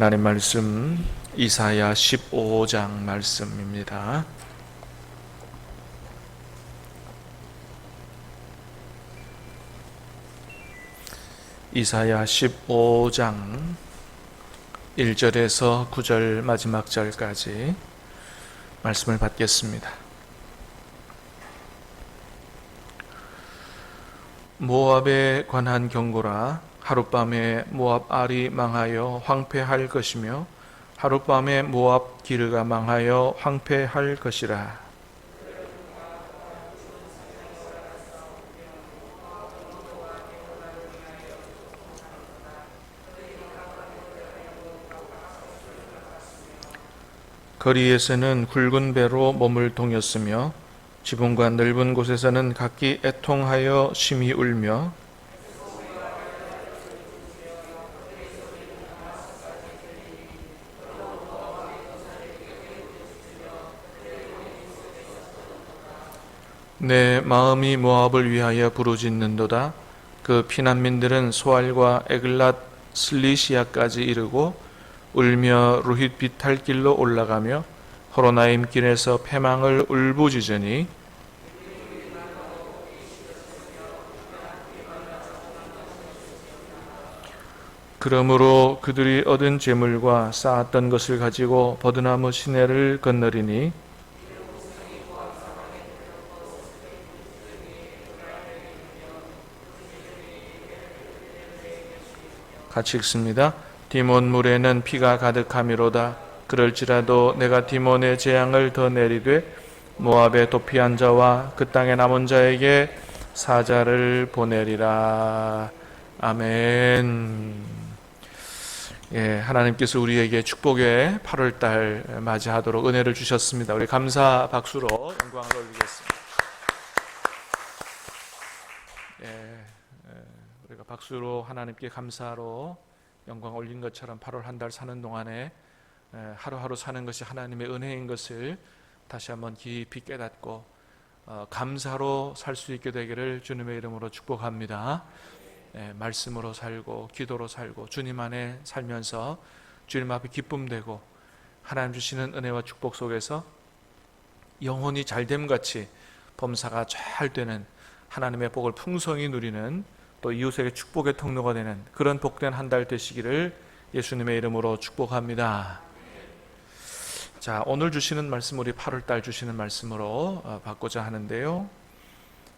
하나님 말씀 이사야 15장 말씀입니다. 이사야 15장 1절에서 9절 마지막 절까지 말씀을 받겠습니다. 모압에 관한 경고라. 하룻밤에 모압 알이 망하여 황폐할 것이며 하룻밤에 모압 기르가 망하여 황폐할 것이라. 거리에서는 굵은 배로 몸을 동였으며 지붕과 넓은 곳에서는 각기 애통하여 심히 울며 내 마음이 모압을 위하여 부르짖는도다. 그 피난민들은 소알과 에글랏 슬리시아까지 이르고 울며 루힛 비탈길로 올라가며 호로나임 길에서 패망을 울부짖으니 그러므로 그들이 얻은 재물과 쌓았던 것을 가지고 버드나무 시내를 건너리니 같이 읽습니다. 디몬 물에는 피가 가득하미로다. 그럴지라도 내가 디몬의 재앙을 더 내리되 모압의 도피한 자와 그 땅에 남은 자에게 사자를 보내리라. 아멘. 하나님께서 우리에게 축복의 8월달 맞이하도록 은혜를 주셨습니다. 우리 감사 박수로 영광을 올리겠습니다. 우리가 박수로 하나님께 감사로 영광 올린 것처럼 8월 한 달 사는 동안에 하루하루 사는 것이 하나님의 은혜인 것을 다시 한번 깊이 깨닫고 감사로 살 수 있게 되기를 주님의 이름으로 축복합니다. 말씀으로 살고 기도로 살고 주님 안에 살면서 주님 앞에 기쁨되고 하나님 주시는 은혜와 축복 속에서 영혼이 잘됨같이 범사가 잘 되는 하나님의 복을 풍성히 누리는 또 이웃에게 축복의 통로가 되는 그런 복된 한 달 되시기를 예수님의 이름으로 축복합니다. 자, 오늘 주시는 말씀 우리 8월달 주시는 말씀으로 받고자 하는데요.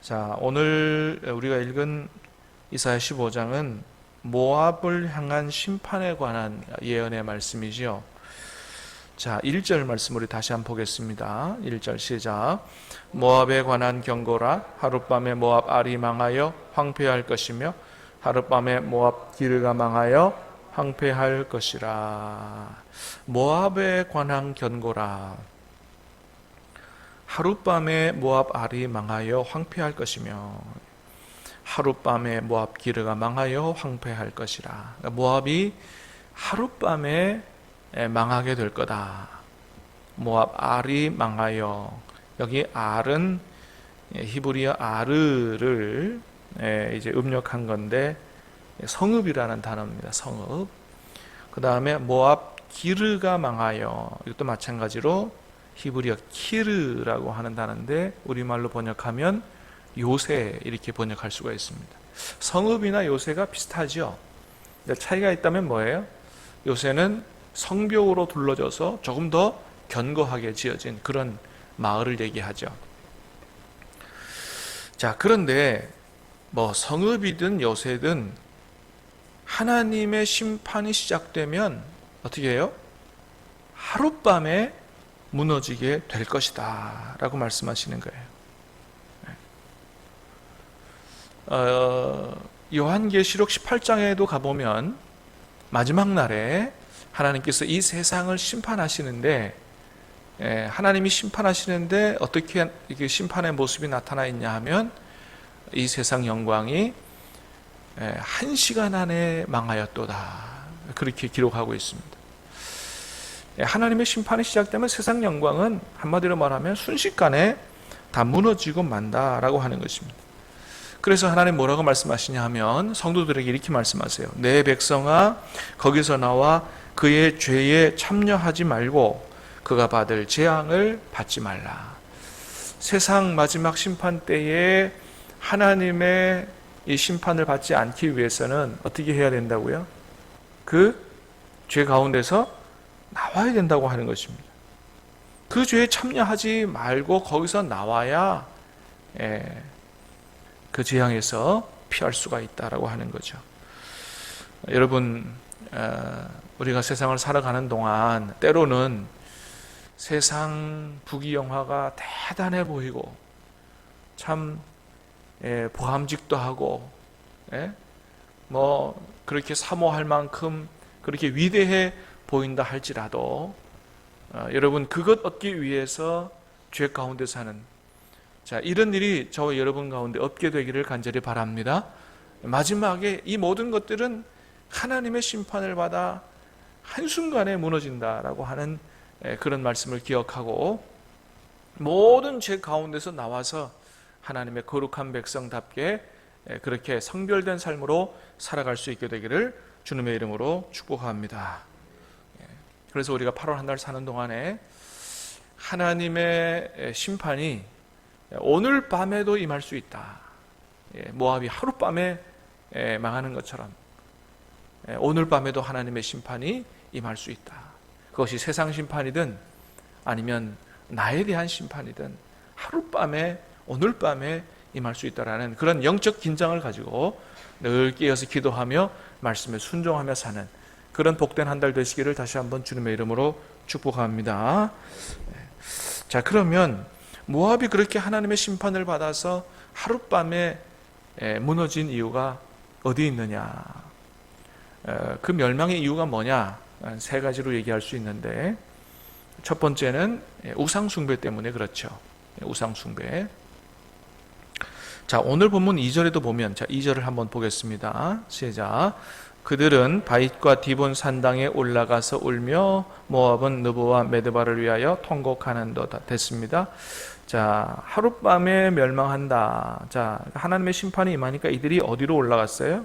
자, 오늘 우리가 읽은 이사야 15장은 모압을 향한 심판에 관한 예언의 말씀이지요. 자, 1절 말씀 우리 다시 한번 보겠습니다. 1절 시작. 모압에 관한 경고라. 하룻밤에 모압 알이 망하여 황폐할 것이며 하룻밤에 모압 기르가 망하여 황폐할 것이라. 모압에 관한 경고라. 하룻밤에 모압 알이 망하여 황폐할 것이며 하룻밤에 모압 기르가 망하여 황폐할 것이라. 모압이 하룻밤에 망하게 될 거다. 모압 알이 망하여, 여기 알은 히브리어 아르를 이제 음력한 건데 성읍이라는 단어입니다. 성읍. 그 다음에 모압 기르가 망하여, 이것도 마찬가지로 히브리어 키르라고 하는 단어인데 우리말로 번역하면 요새 이렇게 번역할 수가 있습니다. 성읍이나 요새가 비슷하죠. 차이가 있다면 뭐예요? 요새는 성벽으로 둘러져서 조금 더 견고하게 지어진 그런 마을을 얘기하죠. 자, 그런데 뭐 성읍이든 요새든 하나님의 심판이 시작되면 어떻게 해요? 하룻밤에 무너지게 될 것이다 라고 말씀하시는 거예요. 요한계시록 18장에도 가보면 마지막 날에 하나님께서 이 세상을 심판하시는데 하나님이 심판하시는데 어떻게 이게 심판의 모습이 나타나 있냐 하면 이 세상 영광이 1시간 안에 망하였도다 그렇게 기록하고 있습니다. 하나님의 심판이 시작되면 세상 영광은 한마디로 말하면 순식간에 다 무너지고 만다라고 하는 것입니다. 그래서 하나님 뭐라고 말씀하시냐 하면 성도들에게 이렇게 말씀하세요. 내 백성아, 거기서 나와 그의 죄에 참여하지 말고 그가 받을 재앙을 받지 말라. 세상 마지막 심판 때에 하나님의 이 심판을 받지 않기 위해서는 어떻게 해야 된다고요? 그 죄 가운데서 나와야 된다고 하는 것입니다. 그 죄에 참여하지 말고 거기서 나와야 그 재앙에서 피할 수가 있다라고 하는 거죠. 여러분, 우리가 세상을 살아가는 동안 때로는 세상 부귀영화가 대단해 보이고 참 보함직도 하고 뭐 그렇게 사모할 만큼 그렇게 위대해 보인다 할지라도 여러분, 그것 얻기 위해서 죄 가운데 사는 이런 일이 저와 여러분 가운데 없게 되기를 간절히 바랍니다. 마지막에 이 모든 것들은 하나님의 심판을 받아 한순간에 무너진다라고 하는 그런 말씀을 기억하고 모든 죄 가운데서 나와서 하나님의 거룩한 백성답게 그렇게 성별된 삶으로 살아갈 수 있게 되기를 주님의 이름으로 축복합니다. 그래서 우리가 8월 한 달 사는 동안에 하나님의 심판이 오늘 밤에도 임할 수 있다. 모압이 하룻밤에 망하는 것처럼 오늘 밤에도 하나님의 심판이 임할 수 있다. 그것이 세상 심판이든 아니면 나에 대한 심판이든 하룻밤에 오늘 밤에 임할 수 있다라는 그런 영적 긴장을 가지고 늘 깨어서 기도하며 말씀에 순종하며 사는 그런 복된 한 달 되시기를 다시 한번 주님의 이름으로 축복합니다. 자, 그러면 모압이 그렇게 하나님의 심판을 받아서 하룻밤에 무너진 이유가 어디 있느냐? 그 멸망의 이유가 뭐냐? 세 가지로 얘기할 수 있는데, 첫 번째는 우상 숭배 때문에 그렇죠. 우상 숭배. 자, 오늘 본문 2절에도 보면, 자, 2절을 한번 보겠습니다. 시작. 그들은 바잇과 디본 산당에 올라가서 울며 모압은 느보와 메드바를 위하여 통곡하는 듯 됐습니다. 자, 하룻밤에 멸망한다. 자, 하나님의 심판이 임하니까 이들이 어디로 올라갔어요?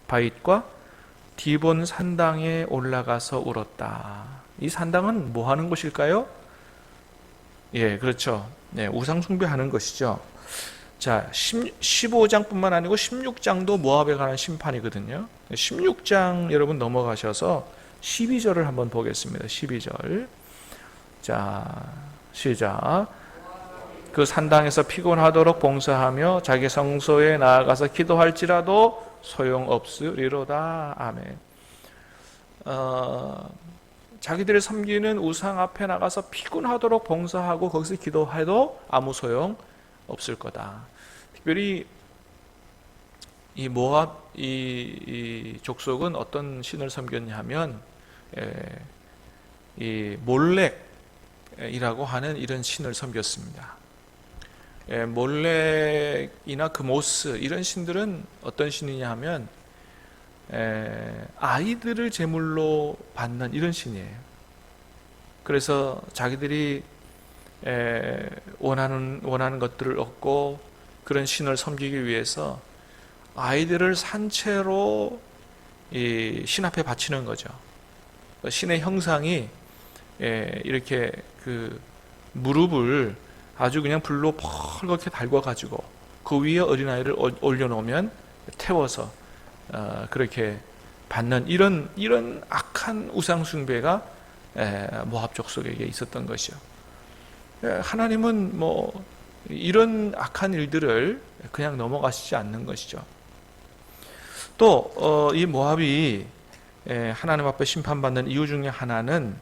바잇과 디본 산당에 올라가서 울었다. 이 산당은 뭐 하는 곳일까요? 예, 그렇죠. 네, 우상 숭배하는 것이죠. 자, 15장뿐만 아니고 16장도 모압에 관한 심판이거든요. 16장 여러분 넘어가셔서 12절을 한번 보겠습니다. 12절. 자, 시작. 그 산당에서 피곤하도록 봉사하며 자기 성소에 나아가서 기도할지라도 소용없으리로다. 아멘. 자기들을 섬기는 우상 앞에 나가서 피곤하도록 봉사하고 거기서 기도해도 아무 소용 없을 거다. 특별히 이 모압 이 족속은 어떤 신을 섬겼냐 하면 이 몰렉이라고 하는 이런 신을 섬겼습니다. 몰렉이나 그모스 이런 신들은 어떤 신이냐 하면 아이들을 제물로 받는 이런 신이에요. 그래서 자기들이 원하는 것들을 얻고 그런 신을 섬기기 위해서 아이들을 산채로 이 신 앞에 바치는 거죠. 신의 형상이 이렇게 그 무릎을 아주 그냥 불로 펄겋게 달궈가지고 그 위에 어린아이를 올려놓으면 태워서 그렇게 받는 이런 악한 우상숭배가 모압 족속에게 있었던 것이요. 하나님은 뭐 이런 악한 일들을 그냥 넘어가시지 않는 것이죠. 또 이 모압이 하나님 앞에 심판받는 이유 중에 하나는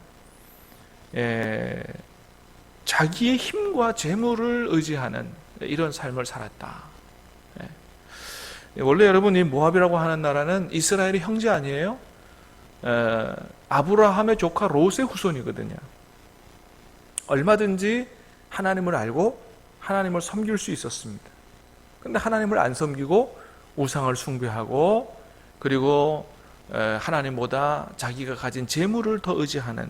자기의 힘과 재물을 의지하는 이런 삶을 살았다. 원래 여러분 이 모압이라고 하는 나라는 이스라엘의 형제 아니에요? 아브라함의 조카 롯의 후손이거든요. 얼마든지 하나님을 알고 하나님을 섬길 수 있었습니다. 근데 하나님을 안 섬기고 우상을 숭배하고 그리고 하나님보다 자기가 가진 재물을 더 의지하는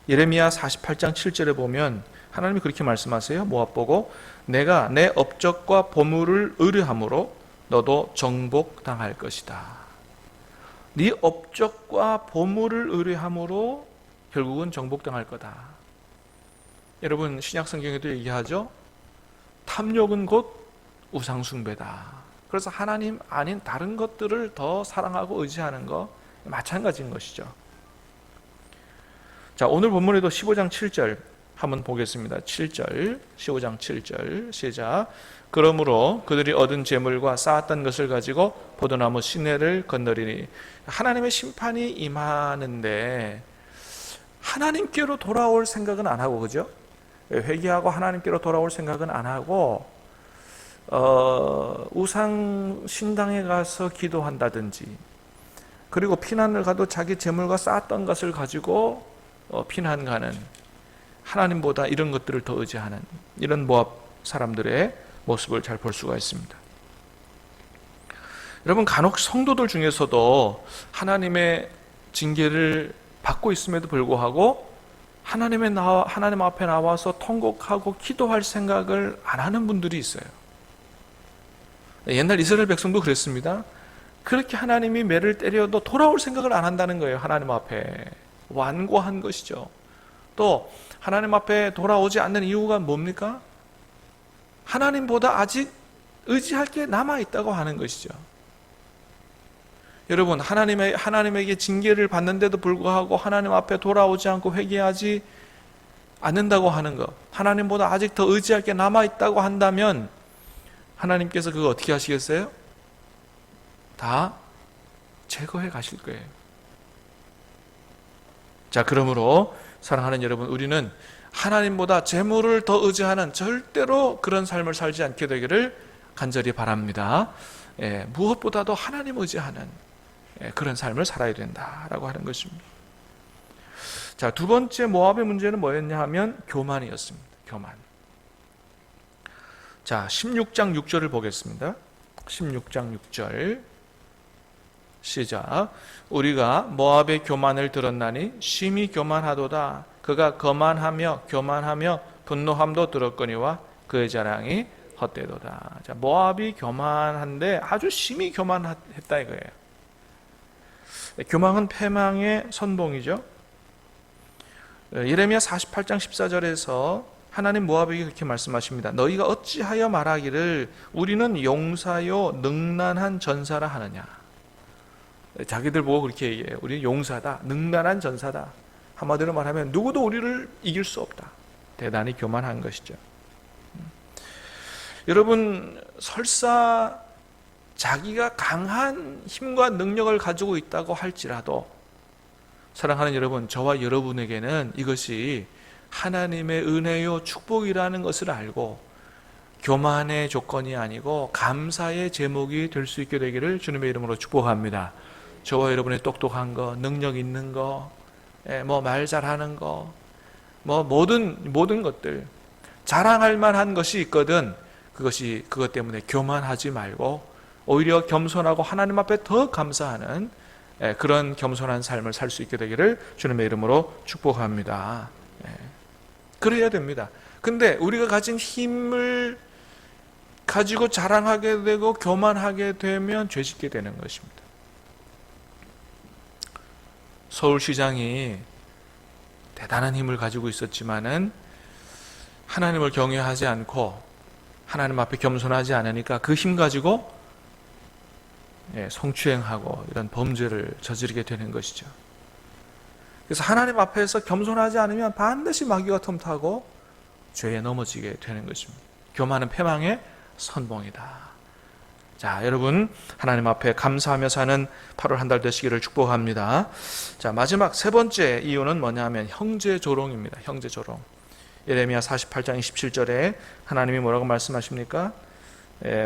예레미야 48장 7절에 보면 하나님이 그렇게 말씀하세요. 모압 보고 내가 내 업적과 보물을 의뢰함으로 너도 정복당할 것이다. 네 업적과 보물을 의뢰함으로 결국은 정복당할 거다. 여러분 신약 성경에도 얘기하죠. 탐욕은 곧 우상숭배다. 그래서 하나님 아닌 다른 것들을 더 사랑하고 의지하는 거 마찬가지인 것이죠. 자, 오늘 본문에도 15장 7절 한번 보겠습니다. 7절, 15장 7절 시작. 그러므로 그들이 얻은 재물과 쌓았던 것을 가지고 포도나무 시내를 건너리니. 하나님의 심판이 임하는데 하나님께로 돌아올 생각은 안 하고, 그죠? 회개하고 하나님께로 돌아올 생각은 안 하고 우상 신당에 가서 기도한다든지, 그리고 피난을 가도 자기 재물과 쌓았던 것을 가지고 피난 가는, 하나님보다 이런 것들을 더 의지하는 이런 모압 사람들의 모습을 잘 볼 수가 있습니다. 여러분 간혹 성도들 중에서도 하나님의 징계를 받고 있음에도 불구하고 하나님 앞에 나와서 통곡하고 기도할 생각을 안 하는 분들이 있어요. 옛날 이스라엘 백성도 그랬습니다. 그렇게 하나님이 매를 때려도 돌아올 생각을 안 한다는 거예요. 하나님 앞에 완고한 것이죠. 또 하나님 앞에 돌아오지 않는 이유가 뭡니까? 하나님보다 아직 의지할 게 남아있다고 하는 것이죠. 여러분 하나님에게 징계를 받는데도 불구하고 하나님 앞에 돌아오지 않고 회개하지 않는다고 하는 것, 하나님보다 아직 더 의지할 게 남아있다고 한다면 하나님께서 그거 어떻게 하시겠어요? 다 제거해 가실 거예요. 자, 그러므로 사랑하는 여러분, 우리는 하나님보다 재물을 더 의지하는 절대로 그런 삶을 살지 않게 되기를 간절히 바랍니다. 무엇보다도 하나님 의지하는 그런 삶을 살아야 된다라고 하는 것입니다. 자, 두 번째 모압의 문제는 뭐였냐 하면 교만이었습니다. 교만. 자, 16장 6절을 보겠습니다. 16장 6절 시작. 우리가 모압의 교만을 들었나니 심히 교만하도다. 그가 거만하며 교만하며 분노함도 들었거니와 그의 자랑이 헛되도다. 자, 모압이 교만한데 아주 심히 교만했다 이거예요. 교만은 패망의 선봉이죠. 예레미야 48장 14절에서 하나님 모압에게 그렇게 말씀하십니다. 너희가 어찌하여 말하기를 우리는 용사요 능란한 전사라 하느냐. 자기들 보고 그렇게 얘기해요. 우리는 용사다, 능란한 전사다. 한마디로 말하면 누구도 우리를 이길 수 없다. 대단히 교만한 것이죠. 여러분 설사 자기가 강한 힘과 능력을 가지고 있다고 할지라도 사랑하는 여러분, 저와 여러분에게는 이것이 하나님의 은혜요 축복이라는 것을 알고 교만의 조건이 아니고 감사의 제목이 될 수 있게 되기를 주님의 이름으로 축복합니다. 저와 여러분의 똑똑한 거, 능력 있는 거, 말 잘하는 거, 모든 것들 자랑할 만한 것이 있거든 그것 때문에 교만하지 말고 오히려 겸손하고 하나님 앞에 더 감사하는 그런 겸손한 삶을 살 수 있게 되기를 주님의 이름으로 축복합니다. 그래야 됩니다. 근데 우리가 가진 힘을 가지고 자랑하게 되고 교만하게 되면 죄짓게 되는 것입니다. 서울시장이 대단한 힘을 가지고 있었지만은 하나님을 경외하지 않고 하나님 앞에 겸손하지 않으니까 그 힘 가지고 성추행하고 이런 범죄를 저지르게 되는 것이죠. 그래서 하나님 앞에서 겸손하지 않으면 반드시 마귀가 틈타고 죄에 넘어지게 되는 것입니다. 교만은 패망의 선봉이다. 자, 여러분 하나님 앞에 감사하며 사는 8월 한 달 되시기를 축복합니다. 자, 마지막 세 번째 이유는 뭐냐면 형제조롱입니다. 형제조롱. 예레미야 48장 27절에 하나님이 뭐라고 말씀하십니까?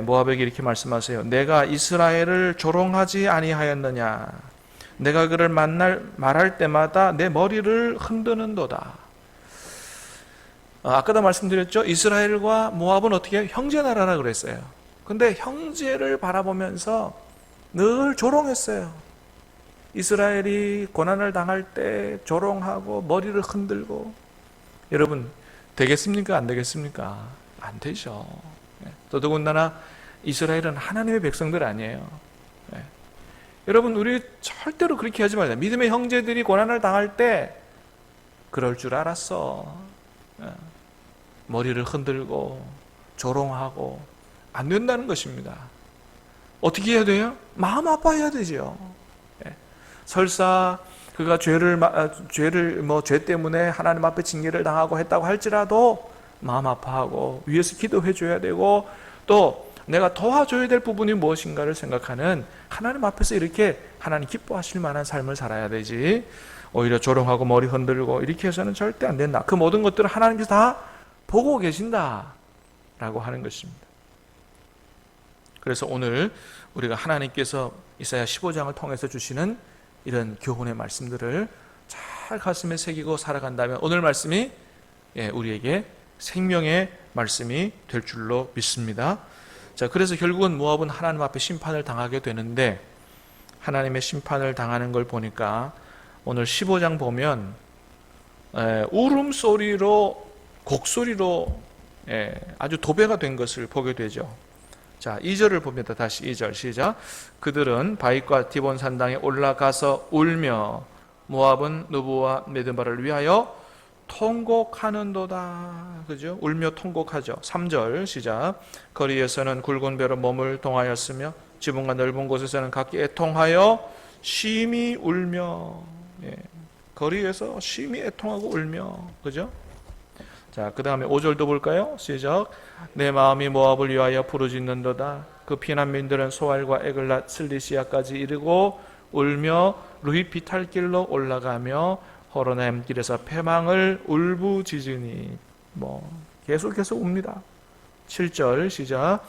모압에게 이렇게 말씀하세요. 내가 이스라엘을 조롱하지 아니하였느냐? 내가 그를 말할 때마다 내 머리를 흔드는도다. 아까도 말씀드렸죠. 이스라엘과 모압은 어떻게 형제 나라라 그랬어요. 근데 형제를 바라보면서 늘 조롱했어요. 이스라엘이 고난을 당할 때 조롱하고 머리를 흔들고. 여러분 되겠습니까? 안 되겠습니까? 안 되죠. 더더군다나 이스라엘은 하나님의 백성들 아니에요. 여러분, 우리 절대로 그렇게 하지 말자. 믿음의 형제들이 고난을 당할 때 그럴 줄 알았어. 머리를 흔들고 조롱하고 안 된다는 것입니다. 어떻게 해야 돼요? 마음 아파해야 되죠. 설사 그가 죄 때문에 하나님 앞에 징계를 당하고 했다고 할지라도 마음 아파하고 위에서 기도해 줘야 되고, 또 내가 도와줘야 될 부분이 무엇인가를 생각하는, 하나님 앞에서 이렇게 하나님 기뻐하실 만한 삶을 살아야 되지, 오히려 조롱하고 머리 흔들고 이렇게 해서는 절대 안 된다. 그 모든 것들을 하나님께서 다 보고 계신다라고 하는 것입니다. 그래서 오늘 우리가 하나님께서 이사야 15장을 통해서 주시는 이런 교훈의 말씀들을 잘 가슴에 새기고 살아간다면 오늘 말씀이 우리에게 생명의 말씀이 될 줄로 믿습니다. 자, 그래서 결국은 모압은 하나님 앞에 심판을 당하게 되는데, 하나님의 심판을 당하는 걸 보니까 오늘 15장 보면 울음소리로, 곡소리로 아주 도배가 된 것을 보게 되죠. 자, 2절을 봅니다. 다시 2절 시작. 그들은 바윗과 디본 산당에 올라가서 울며 모압은 느보와 메드바를 위하여 통곡하는도다. 그죠? 울며 통곡하죠. 3절 시작. 거리에서는 굵은 배로 몸을 동하였으며 지붕과 넓은 곳에서는 각기 애통하여 심히 울며, 거리에서 심히 애통하고 울며, 그죠? 자, 그 다음에 5절도 볼까요? 시작. 내 마음이 모압을 위하여 부르짖는도다. 그 피난민들은 소알과 에글랏 슬리시아까지 이르고 울며 루히피탈길로 올라가며 호로나임 길에서 패망을 울부짖으니. 계속 웁니다. 7절 시작.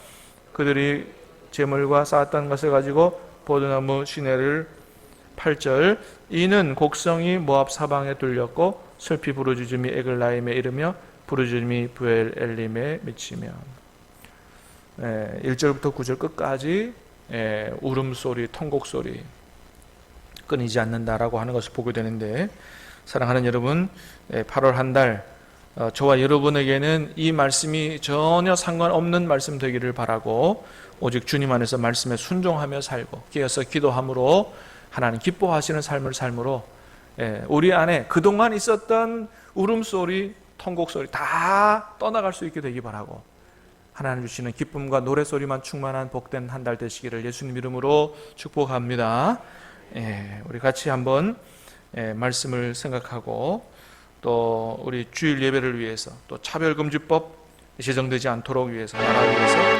그들이 재물과 쌓았던 것을 가지고 보드나무 시내를. 8절. 이는 곡성이 모압 사방에 뚫렸고 슬피 부르짖음이 에글라임에 이르며 부르짖음이 부엘 엘림에 미치며. 1절부터 9절 끝까지 울음소리, 통곡소리 끊이지 않는다라고 하는 것을 보게 되는데, 사랑하는 여러분, 8월 한 달 저와 여러분에게는 이 말씀이 전혀 상관없는 말씀 되기를 바라고, 오직 주님 안에서 말씀에 순종하며 살고 깨어서 기도함으로 하나님 기뻐하시는 삶을 삶으로 우리 안에 그동안 있었던 울음소리, 통곡소리 다 떠나갈 수 있게 되기 바라고, 하나님 주시는 기쁨과 노래소리만 충만한 복된 한 달 되시기를 예수님 이름으로 축복합니다. 우리 같이 한번 말씀을 생각하고, 또 우리 주일 예배를 위해서, 또 차별금지법 제정되지 않도록 위해서, 나라를 위해서